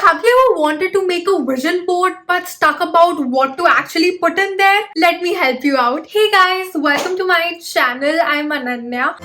have you ever wanted to make a vision board but stuck about what to actually put in there? Let me help you out. Hey guys, welcome to my channel. I'm Ananya.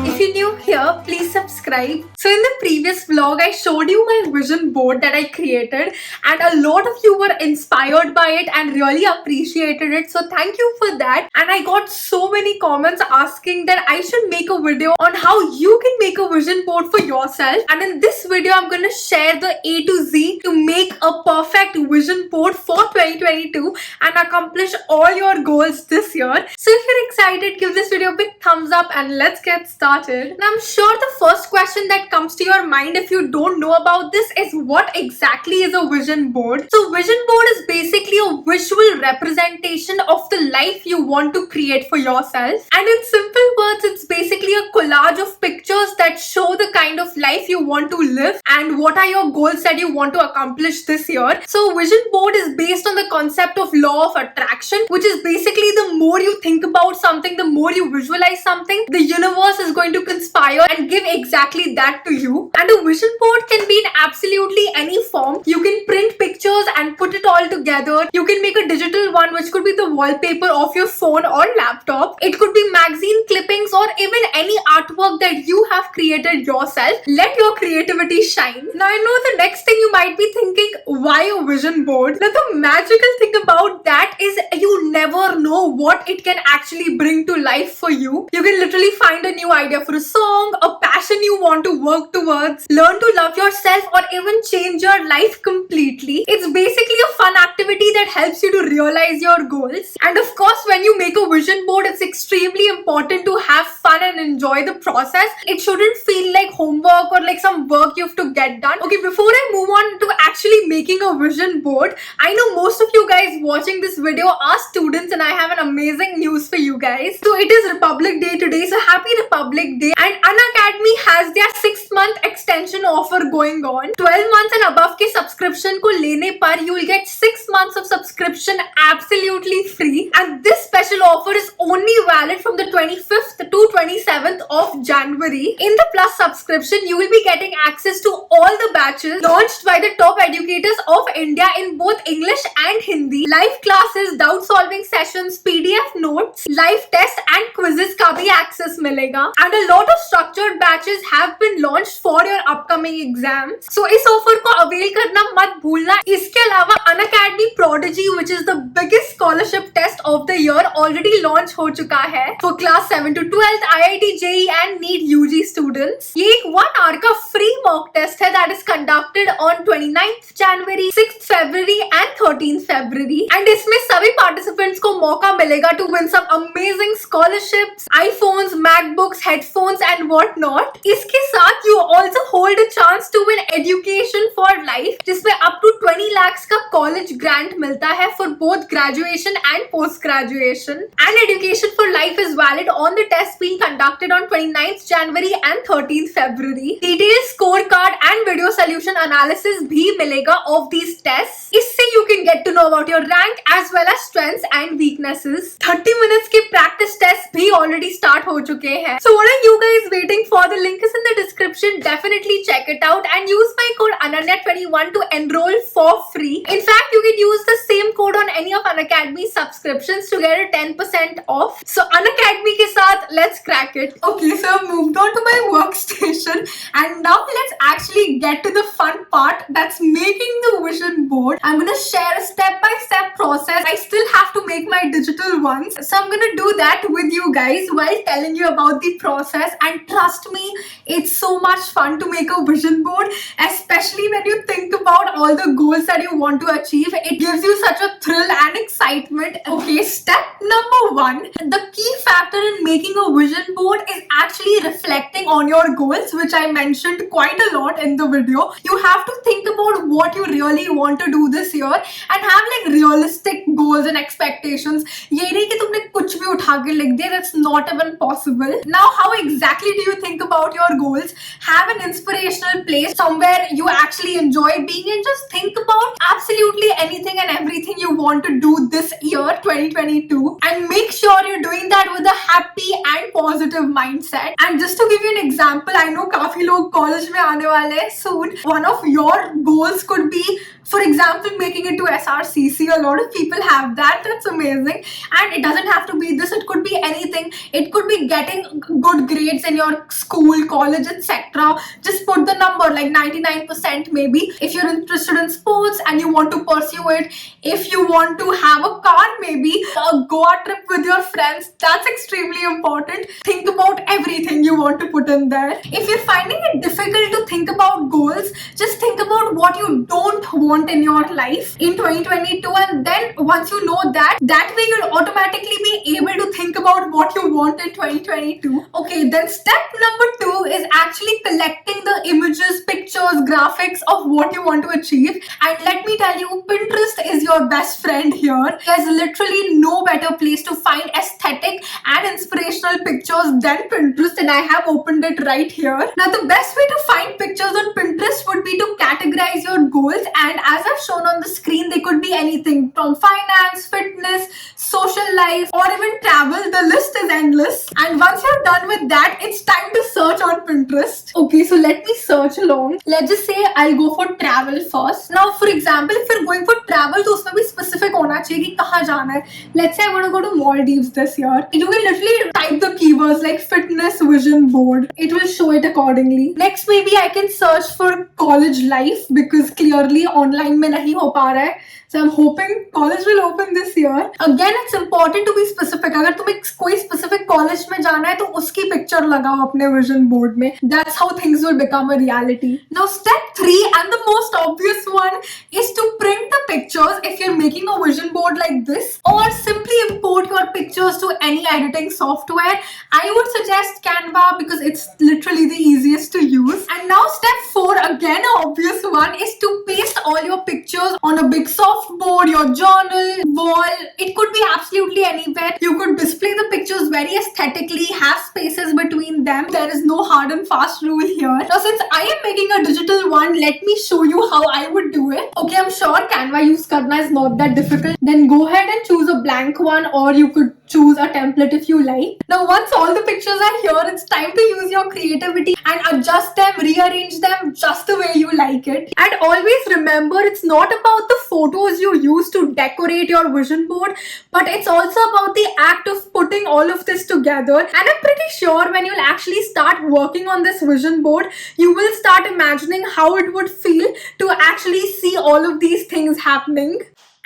If you're new here, please subscribe. So in the previous vlog, I showed you my vision board that I created and a lot of you were inspired by it and really appreciated it. So thank you for that. And I got so many comments asking that I should make a video on how you can make a vision board for yourself. And in this video, I'm going to share the A to Z to make a perfect vision board for 2022 and accomplish all your goals this year. So if you're excited, give this video a big thumbs up and let's get started. And I'm sure the first question that comes to your mind if you don't know about this is what exactly is a vision board? So vision board is basically a visual representation of the life you want to create for yourself. And in simple words, it's basically a collage of pictures that show the kind of life you want to live and what are your goals that you want to accomplish this year. So vision board is based on the concept of law of attraction, which is basically the more you think about something, the more you visualize something, the universe is going to conspire and give exactly that to you. And a vision board can be in absolutely any form. You can print pictures and put it all together. You can make a digital one, which could be the wallpaper of your phone or laptop. It could be magazine clippings or even any artwork that you have created yourself. Let your creativity shine. Now I know the next thing you might be thinking, why a vision board? Now the magical thing about that is you never know what it can actually bring to life for you. You can literally find a new idea for a song, a passion you want to work towards, learn to love yourself, or even change your life completely. It's basically a fun activity that helps you to realize your goals. And of course, when you make a vision board, it's extremely important to have fun and enjoy the process. It shouldn't feel like homework or like some work you have to get done. Okay, before I move on to actually making a vision board, I know most of you guys watching this video are students and I have an amazing news for you guys. So it is Republic Day today, so happy Republic Day. And Unacademy has their 6-month extension offer going on. 12 months and above के subscription को लेने पर you will get 6 months of subscription absolutely free. And this special offer is only valid from the 25th to 27th of January. In the Plus subscription, you will be getting access to all the batches launched by the top educators of India in both English and Hindi. Live classes, doubt solving sessions, PDF notes, live tests and quizzes का भी access मिलेगा. And a lot of structured batches have been launched for your upcoming exams. So इस offer को avail करना मत भूलना. इसके अलावा Unacademy Prodigy, which is the biggest scholarship test of the year, already launched हो चुका है for class 7 to 12th, IIT, JEE and NEET UG students. ये एक 1 hour का free mock test है that is conducted on 29th January, 6th February and 13th February. And इसमें सभी participants को मौका मिलेगा to win some amazing scholarships, iPhones, MacBooks, headphones and whatnot. इसके साथ you also hold a chance to win education for life, जिसमें up to 20 lakhs का college grant मिलता है for both graduation and post graduation. And education for life is valid on the test being conducted on 29th January and 13th February. Detailed scorecard and video solution analysis भी मिलेगा of these tests. इससे you can get to know about your rank as well as strengths and weaknesses. 30 minutes के practice tests भी already start हो चुके हैं. So what are you guys waiting for? The link is in the description. Definitely check it out and use my code Ananya21 to enroll for free. In fact, you can use the same code on any of Unacademy's subscriptions to get a 10% off. So Unacademy के साथ let's crack it. Okay, so I've moved on to my workstation and now let's actually get to the fun part, that's making the vision board. I'm gonna share a step-by-step process. I still have to make my digital ones, so I'm gonna do that with you guys while telling you about the process. And trust me, it's so much fun to make a vision board, especially when you think about all the goals that you want to achieve. It gives you such a thrill and excitement. Okay, step number 1. The key factor in making a vision board is actually reflecting on your goals, which I mentioned quite a lot in the video. You have to think about what you really want to do this year and have like realistic goals and expectations. ये नहीं कि तुमने कुछ भी उठा के लिख दिया, that's not even possible. Now, how exactly do you think about your goals? Have an inspirational place somewhere you actually actually enjoy being in. Just think about absolutely anything and everything you want to do this year 2022, and make sure you're doing that with a happy and positive mindset. And just to give you an example, I know काफी लोग college में आने वाले हैं soon. One of your goals could be, for example, making it to SRCC. A lot of people have that. That's amazing. And it doesn't have to be this. It could be anything. It could be getting good grades in your school, college, etc. Just put the number like 99% maybe. If you're interested in sports and you want to pursue it, if you want to have a car, maybe a Goa trip with your friends, that's extremely important. Think about everything you want to put in there. If you're finding it difficult to think about goals, just think about what you don't want in your life in 2022, and then once you know that way you'll automatically be able to think about what you want in 2022. Okay, then step number 2 is actually collecting the images, pictures, graphics of what you want to achieve. And let me tell you, Pinterest is your best friend here. There's literally no better place to find aesthetic and inspirational pictures than Pinterest, and I have opened it right here. Now, the best way to find pictures on Pinterest would be to categorize your goals, and as I've shown on the screen, they could be anything from finance, fitness, social life, or even travel. The list is endless. And once you're done with that, it's time to search on Pinterest. Okay, so let me search along. Let's just say I'll go for travel first. Now, for example, if you're going for travel, तो उसमें भी specific होना चाहिए कि कहाँ जाना है. Let's say I want to go to Maldives this year. You can literally type the keywords like fitness vision board. It will show it accordingly. Next, maybe I can search for college life because clearly online में नहीं हो पा रहा है. So I'm hoping college will open this year. Again, it's important to be specific. अगर तुम्हें कोई specific college में जाना है तो उसकी picture लगाओ अपने vision board में. That's how things will become a reality. Now, step 3 and the most obvious one is to print the pictures if you're making a vision board like this, or simply import your pictures to any editing software. I would suggest Canva because it's literally the easiest to use. And now step 4, again an obvious one, is to paste all your pictures on a big softboard, your journal, wall. It could be absolutely anywhere. You could display the pictures very aesthetically, have spaces between them. There is no hard and fast rule here. Now, since I am making a digital one, let me show you how I would do it. Okay, I'm sure Canva use karna is not that difficult. Then go ahead and choose a blank one, or you could choose a template if you like. Now, once all the pictures are here, it's time to use your creativity and adjust them, rearrange them just the way you like it. And always remember, it's not about the photos you use to decorate your vision board, but it's also about the act of putting all of this together. And I'm pretty sure when you'll actually start working on this vision board, you will start imagining how it would feel to actually see all of these things happening.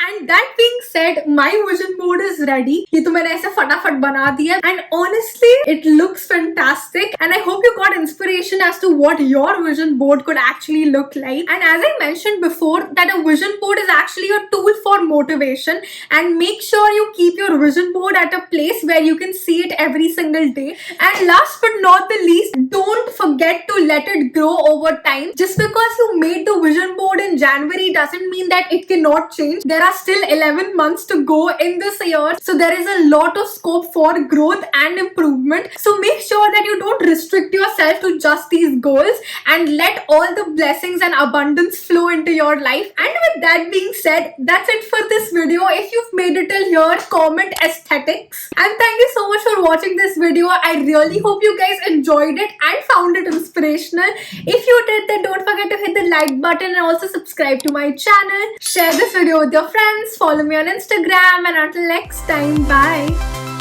And that being said, my vision board is ready. ये तो मैंने ऐसे फटाफट बना दिया, and honestly, it looks fantastic. And I hope you got inspiration as to what your vision board could actually look like. And as I mentioned before, that a vision board is actually a tool for motivation. And make sure you keep your vision board at a place where you can see it every single day. And last but not the least, don't forget to let it grow over time. Just because you made the vision board in January doesn't mean that it cannot change. There are still 11 months to go in this year, so there is a lot of scope for growth and improvement. So make sure that you don't restrict yourself to just these goals, and let all the blessings and abundance flow into your life. And with that being said, that's it for this video. If you've made it till here, comment aesthetics. And thank you so much for watching this video. I really hope you guys enjoyed it and found it inspirational. If you did, then don't forget to hit the like button and also subscribe to my channel. Share this video with your friends, follow me on Instagram, and until next time, bye.